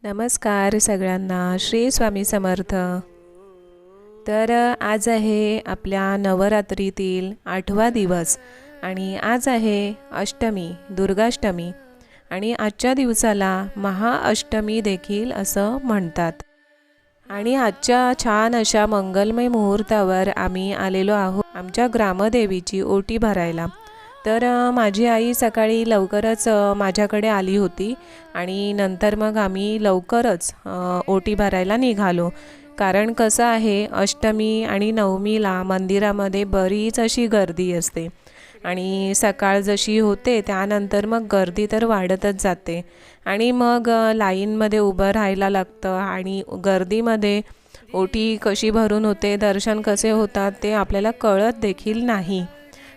नमस्कार सगळ्यांना, श्री स्वामी समर्थ। तर आज आहे आपल्या नवरात्रीतील 8वा दिवस आणि आज आहे अष्टमी, दुर्गाष्टमी आणि आजच्या दिवसाला महाअष्टमी देखील असं म्हणतात। आणि आजच्या छान अशा मंगलमय मुहूर्तावर आम्ही आलेलो आहोत आमच्या ग्रामदेवीची ओटी भरायला। तर माझी आई सकाळी लवकरच माझ्याकडे आली होती आणि नंतर मग आम्ही लवकरच ओटी भरायला निघालो। कारण कसं आहे, अष्टमी आणि नवमीला मंदिरामध्ये बरीच अशी गर्दी असते आणि सकाळ जशी होते त्यानंतर मग गर्दी तर वाढतच जाते आणि मग लाईनमध्ये उभं राहायला लागतं आणि गर्दीमध्ये ओटी कशी भरून होते, दर्शन कसे होतात ते आपल्याला कळत देखील नाही।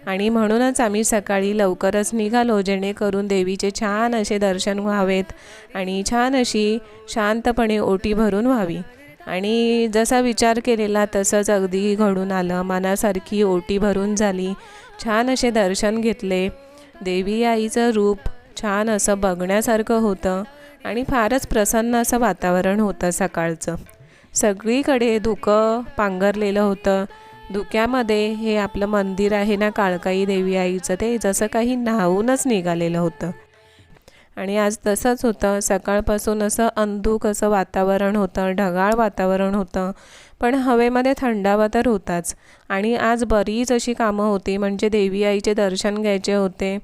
आणि म्हणूनच आम्ही सकाळी लवकरच निघालो जेणेकरून देवीचे छान असे दर्शन व्हावेत आणि छान अशी शांतपणे ओटी भरून व्हावी। आणि जसा विचार केलेला तसंच अगदी घडून आलं, मनासारखी ओटी भरून झाली, छान असे दर्शन घेतले। देवी आईचं रूप छान असं बघण्यासारखं होतं आणि फारच प्रसन्न असं वातावरण होतं सकाळचं। सगळीकडे धुकं पांघरलेलं होतं। धुक्यामध्ये हे आपलं मंदिर आहे ना, काळकाई देवी आईचं, ते जसं काही न्हाऊनच निघालेलं होतं। आणि आज तसंच होतं, सकाळपासून असं अंधुक असं वातावरण होतं, ढगाळ वातावरण होतं, पण हवेमध्ये थंडावा तर होताच। आणि आज बरीच अशी कामं होती, म्हणजे देवी आईचे दर्शन घ्यायचे होते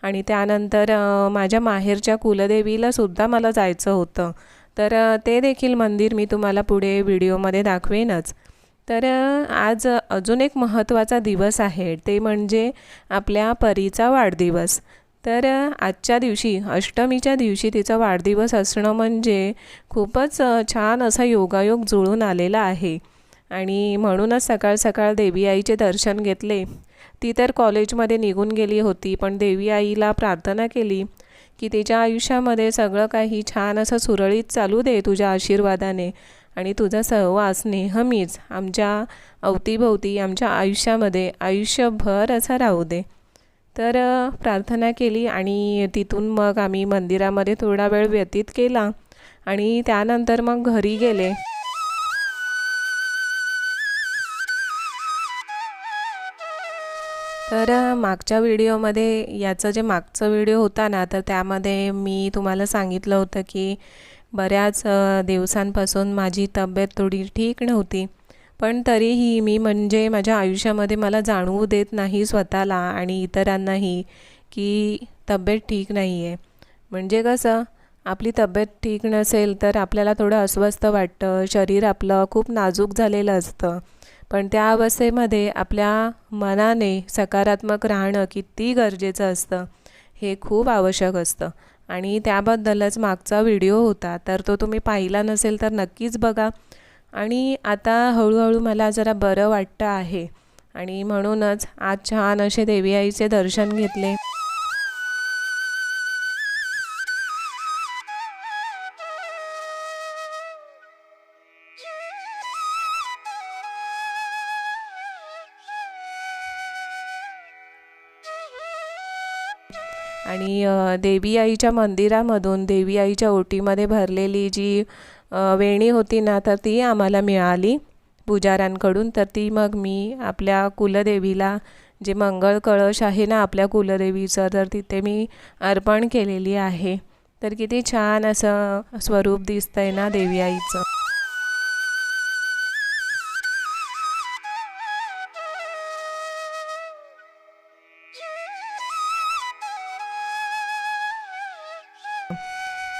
आणि त्यानंतर माझ्या माहेरच्या कुलदेवीला सुद्धा मला जायचं होतं। तर ते देखील मंदिर मी तुम्हाला पुढे व्हिडिओमध्ये दाखवेनच। तर आज अजून एक महत्त्वाचा दिवस आहे, ते म्हणजे आपल्या परीचा वाढदिवस। तर आजच्या दिवशी, अष्टमीच्या दिवशी तिचा वाढदिवस असणं म्हणजे खूपच छान असा योगायोग जुळून आलेला आहे। आणि म्हणूनच सकाळ सकाळ देवी आईचे दर्शन घेतले। ती तर कॉलेजमध्ये निघून गेली होती, पण देवी आईला प्रार्थना केली की तिच्या आयुष्यामध्ये सगळं काही छान असं सुरळीत चालू दे तुझ्या आशीर्वादाने आणि तुझा सहवास नेहमीच आमच्या अवतीभोवती आमच्या आयुष्यामध्ये आयुष्यभर असा राहू दे। तर प्रार्थना केली आणि तिथून मग आम्ही मंदिरामध्ये थोडा वेळ व्यतीत केला आणि त्यानंतर मग घरी गेले। तर मागच्या व्हिडिओमध्ये याचं जे मागचं व्हिडिओ होता ना, तर त्यामध्ये मी तुम्हाला सांगितलं होतं की बऱ्याच दिवसांपासून माझी तब्येत थोडी ठीक नव्हती, पण तरीही मी म्हणजे माझ्या आयुष्यामध्ये मला जाणवू देत नाही स्वतःला आणि इतरांनाही की तब्येत ठीक नाही आहे। म्हणजे कसं, आपली तब्येत ठीक नसेल तर आपल्याला थोडं अस्वस्थ वाटतं, शरीर आपलं खूप नाजूक झालेलं असतं, पण त्या अवस्थेमध्ये आपल्या मनाने सकारात्मक राहणं किती गरजेचं असतं हे खूप आवश्यक असतं। आणि त्याबद्दलच मागचा व्हिडिओ होता, तर तो तुम्ही पाहिला नसेल तर नक्कीच बघा। आणि आता हळूहळू मला जरा बरं वाटतं आहे आणि म्हणूनच आज छान असे देवी आईचे दर्शन घेतले। आणि देवी आईच्या मंदिरामधून देवी आईच्या ओटीमध्ये भरलेली जी वेणी होती ना, तर ती आम्हाला मिळाली पुजाऱ्यांकडून। तर ती मग मी आपल्या कुलदेवीला, जे मंगळ कळश आहे ना आपल्या कुलदेवीचं, तर तिथे मी अर्पण केलेली आहे। तर किती छान असं स्वरूप दिसतंय ना देवी आईचं।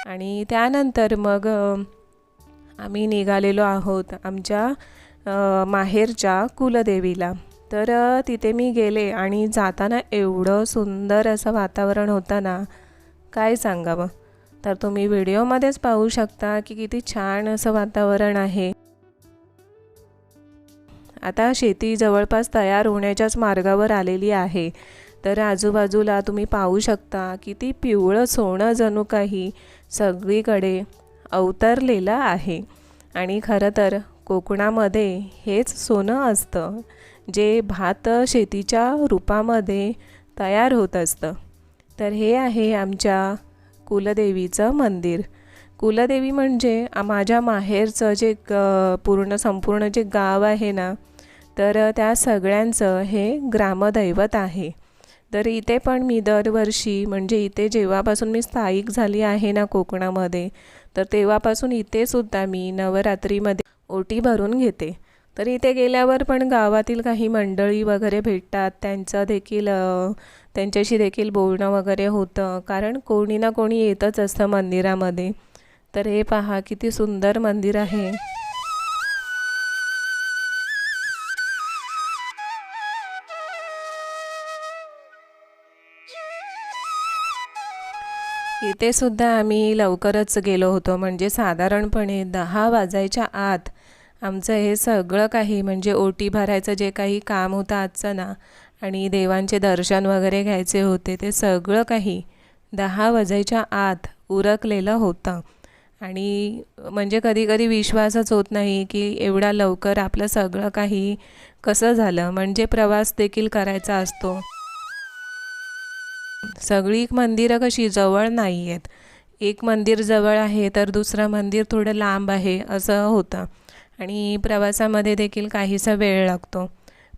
आणि त्यानंतर मग आम्ही निघालेलो आहोत आमच्या माहेरच्या कुलदेवीला। तर तिथे मी गेले आणि जाताना एवढं सुंदर असं वातावरण होतं ना, काय सांगावं। तर तुम्ही व्हिडिओमध्येच पाहू शकता की किती छान असं वातावरण आहे। आता शेती जवळपास तयार होण्याच्याच मार्गावर आलेली आहे। तर आजूबाजूला तुम्ही पाहू शकता किती पिवळं सोनं जणू काही सगळीकडे अवतरलेलं आहे। आणि खरं तर कोकणामध्ये हेच सोनं असतं, जे भात शेतीच्या रूपामध्ये तयार होत असतं। तर हे आहे आमच्या कुलदेवीचं मंदिर। कुलदेवी म्हणजे माझ्या माहेरचं जे पूर्ण संपूर्ण जे गाव आहे ना, तर त्या सगळ्यांचं हे ग्रामदैवत आहे. तर इथे पण मी दरवर्षी म्हणजे इथे जेव्हापासून मी स्थायिक झाली आहे ना कोकणामध्ये, तर तेव्हापासून इथेसुद्धा मी नवरात्रीमध्ये ओटी भरून घेते. तर इथे गेल्यावर पण गावातील काही मंडळी वगैरे भेटतात, त्यांच्याशी देखील बोलणं वगैरे होतं, कारण कोणी ना कोणी येतच असतं मंदिरामध्ये. तर हे पहा किती सुंदर मंदिर आहे. इथे सुद्धा आम्ही लवकरच गेलो होतो, म्हणजे साधारणपणे 10 वाजायच्या आत आमचं हे सगळं काही म्हणजे ओटी भरायचं जे काही काम होतं आजचं ना, आणि देवांचे दर्शन वगैरे घ्यायचे होते, ते सगळं काही 10 वाजायच्या आत उरकलेलं होतं. आणि म्हणजे कधी कधी विश्वासच होत नाही की एवढा लवकर आपलं सगळं काही कसं झालं. म्हणजे प्रवास देखील करायचा असतो. सगळी मंदिरं कशी जवळ नाही आहेत, एक मंदिर जवळ आहे तर दुसरं मंदिर थोडं लांब आहे असं होतं, आणि प्रवासामध्ये देखील काहीसा वेळ लागतो.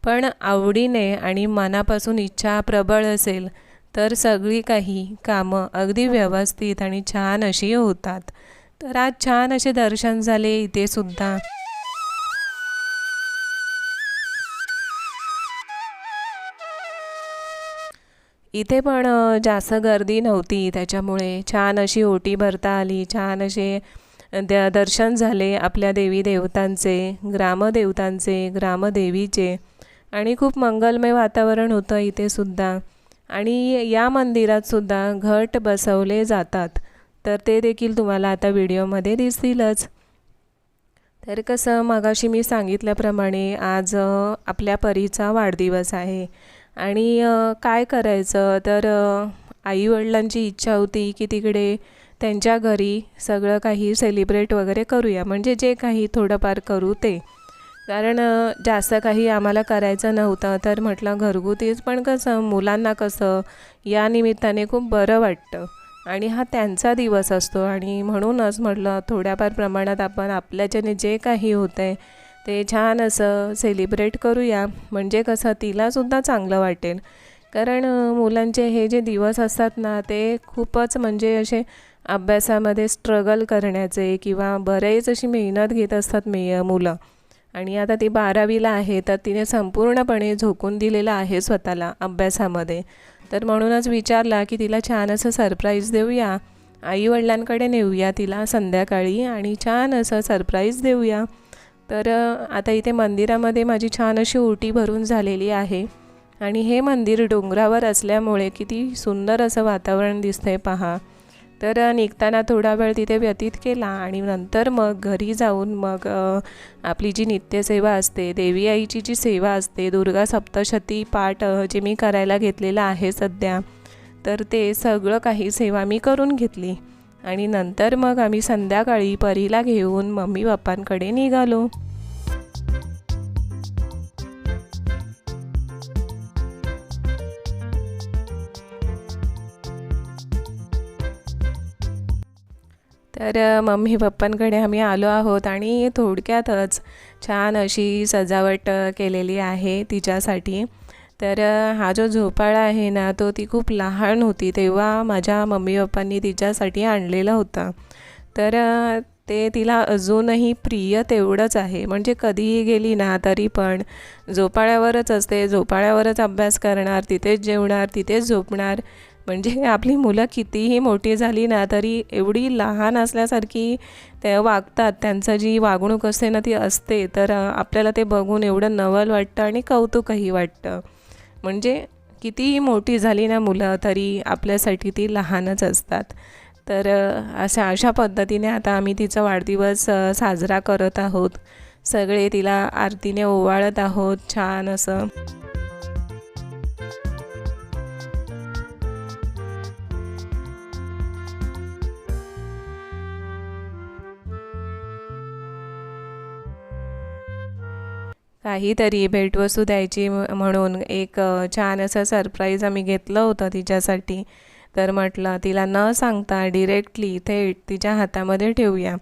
पण आवडीने आणि मनापासून इच्छा प्रबळ असेल तर सगळी काही कामं अगदी व्यवस्थित आणि छान अशी होतात. तर आज छान असे दर्शन झाले इथे सुद्धा. इथे पण जास्त गर्दी नव्हती, त्याच्यामुळे छान अशी ओटी भरता आली, छान असे दर्शन झाले आपल्या देवी देवतांचे, ग्रामदेवतांचे, ग्रामदेवीचे, आणि खूप मंगलमय वातावरण होतं इथे सुद्धा. आणि या मंदिरात सुद्धा घट बसवले जातात, तर ते देखील तुम्हाला आता व्हिडिओमध्ये दिसतीलच. तर कसं मगाशी मी सांगितल्याप्रमाणे आज आपल्या परीचा वाढदिवस आहे, आणि काय करायचं तर आईवडिलांची इच्छा होती की तिकडे त्यांच्या घरी सगळं काही सेलिब्रेट वगैरे करूया, म्हणजे जे काही थोडंफार करू ते. कारण जास्त काही आम्हाला करायचं नव्हतं, तर म्हटलं घरगुतीच, पण कसं मुलांना कसं या निमित्ताने खूप बरं वाटतं, आणि हा त्यांचा दिवस असतो, आणि म्हणूनच म्हटलं थोड्याफार प्रमाणात आपण आपल्याच्याने जे काही होतं आहे ते छान असं सेलिब्रेट करूया, म्हणजे कसं तिलासुद्धा चांगलं वाटेल. कारण मुलांचे हे जे दिवस असतात ना, ते खूपच म्हणजे असे अभ्यासामध्ये स्ट्रगल करण्याचे किंवा बरेच अशी मेहनत घेत असतात मुलं. आणि आता ती 12वीला आहे, तर तिने संपूर्णपणे झोकून दिलेलं आहे स्वतःला अभ्यासामध्ये. तर म्हणूनच विचारला की तिला छान असं सरप्राईज देऊया, आईवडिलांकडे नेऊया तिला संध्याकाळी आणि छान असं सरप्राईज देऊया. तर आता इथे मंदिरामध्ये माझी छान अशी ओटी भरून झालेली आहे, आणि हे मंदिर डोंगरावर असल्यामुळे किती सुंदर असं वातावरण दिसतंय पहा. तर निघताना थोडा वेळ तिथे व्यतीत केला, आणि नंतर मग घरी जाऊन मग आपली जी नित्यसेवा असते, देवी आईची जी सेवा असते, दुर्गा सप्तशती पाठ जे मी करायला घेतलेलं आहे सध्या, तर ते सगळं काही सेवा मी करून घेतली, आणि नंतर मग आम्ही संध्याकाळी परीला घेऊन मम्मी पप्पांकडे निघालो. तर मम्मी पप्पांकडे आम्ही आलो आहोत, आणि थोडक्यातच छान अशी सजावट केलेली आहे तिच्यासाठी. तर हा जो झोपाळा आहे ना, तो ती खूप लहान होती तेव्हा माझ्या मम्मी पप्पांनी तिच्यासाठी आणलेला होता. तर ते तिला अजूनही प्रिय तेवढंच आहे, म्हणजे कधीही गेली ना तरी पण झोपाळ्यावरच असते, झोपाळ्यावरच अभ्यास करणार, तिथेच जेवणार, तिथेच झोपणार. म्हणजे आपली मुलं कितीही मोठी झाली ना तरी एवढी लहान असल्यासारखी ते वागतात, त्यांचं जी वागणूक असते ना ती असते. तर आपल्याला ते बघून एवढं नवल वाटतं आणि कौतुकही वाटतं. म्हणजे कितीही मोठी झाली ना मुलं तरी आपल्यासाठी ती लहानच असतात. तर अशा पद्धतीने आता आम्ही तिचा वाढदिवस साजरा करत आहोत. सगळे तिला आरतीने ओवाळत आहोत छान असं. काहीतरी भेटवस्तू द्यायची म्हणून एक छान असं सरप्राईज आम्ही घेतलं होतं तिच्यासाठी. तर म्हटलं तिला न सांगता डिरेक्टली थेट तिच्या हातामध्ये ठेवूया.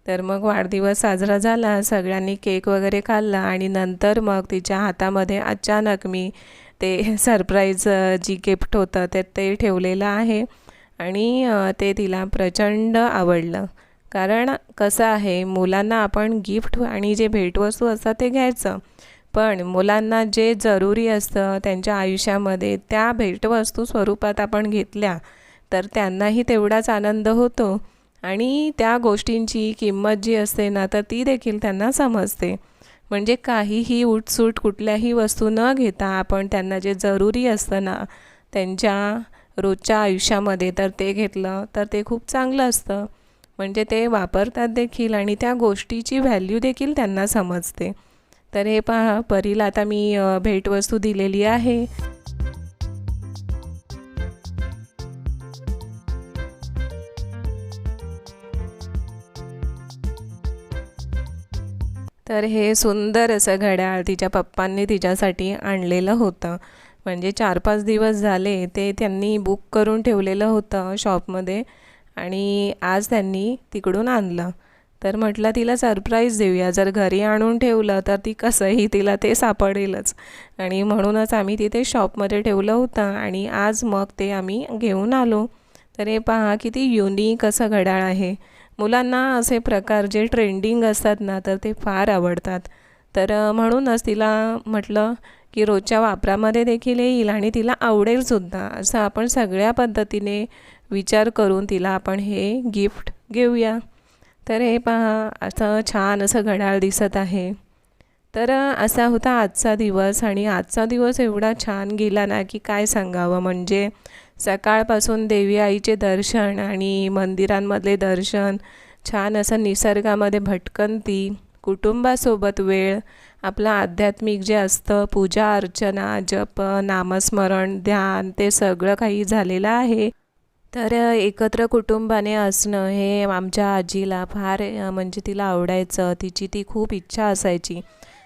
तर मग वाढदिवस साजरा झाला, सगळ्यांनी केक वगैरे खाल्ला आणि नंतर मग तिच्या हातामध्ये अचानक मी ते सरप्राईज जी गिफ्ट होतं ते ठेवलेलं आहे आणि ते तिला प्रचंड आवडलं. कारण कसं आहे, मुलांना आपण गिफ्ट आणि जे भेटवस्तू असतात ते घ्यायचं, पण मुलांना जे जरुरी असतं त्यांच्या आयुष्यामध्ये त्या भेटवस्तू स्वरूपात आपण घेतल्या तर त्यांनाही तेवढाच आनंद होतो आणि त्या गोष्टींची किंमत जी असते ना तर ती देखील त्यांना समजते. म्हणजे काहीही उठसूट कुठल्याही वस्तू न घेता आपण त्यांना जे जरुरी असतं ना त्यांच्या रोजच्या आयुष्यामध्ये तर ते घेतलं तर ते खूप चांगलं असतं. म्हणजे ते वापरतात देखील आणि त्या गोष्टीची व्हॅल्यू देखील त्यांना समजते. तर हे पहा, परीला आता मी भेटवस्तू दिलेली आहे. तर हे सुंदर असं घड्याळ तिच्या पप्पांनी तिच्यासाठी आणलेलं होतं. म्हणजे 4-5 दिवस झाले ते त्यांनी बुक करून ठेवलेलं होतं शॉपमध्ये आणि आज त्यांनी तिकडून आणलं. तर म्हटलं तिला सरप्राईज देऊया, जर घरी आणून ठेवलं तर ती कसंही तिला ते सापडेलच आणि म्हणूनच आम्ही तिथे शॉपमध्ये ठेवलं होतं आणि आज मग ते आम्ही घेऊन आलो. तर हे पहा किती युनिक असं घड्याळ आहे. मुलांना असे प्रकार जे ट्रेंडिंग असतात ना तर ते फार आवडतात. तर म्हणूनच तिला म्हटलं की रोजच्या वापरामध्ये देखील येईल आणि तिला आवडेलसुद्धा, असं आपण सगळ्या पद्धतीने विचार करून तिला आपण हे गिफ्ट घेऊया. तर हे पहा, असं छान असं घड्याळ दिसत आहे. तर असा होता आजचा दिवस आणि आजचा दिवस एवढा छान गेला ना की काय सांगावं. म्हणजे सकाळपासून देवी आईचे दर्शन आणि मंदिरांमधले दर्शन, छान असं निसर्गामध्ये भटकंती, कुटुंबासोबत वेळ, आपलं आध्यात्मिक जे असतं पूजा अर्चना जप नामस्मरण ध्यान ते सगळं काही झालेलं आहे. तर एकत्र कुटुंबाने असणं हे आमच्या आजीला फार म्हणजे तिला आवडायचं, तिची ती खूप इच्छा असायची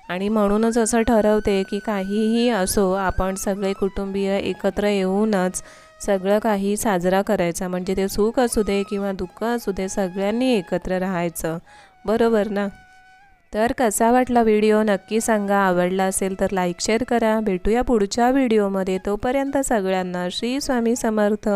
आणि म्हणूनच असं ठरवते की काहीही असो आपण सगळे कुटुंबीय एकत्र येऊनच सगळं काही साजरा करायचा. म्हणजे ते सुख असू दे किंवा दुःख असू दे सगळ्यांनी एकत्र राहायचं, बरोबर ना. तर कसा वाटला व्हिडिओ नक्की सांगा. आवडला असेल तर लाईक शेअर करा. भेटूया पुढच्या व्हिडिओमध्ये. तोपर्यंत सगळ्यांना श्री स्वामी समर्थ.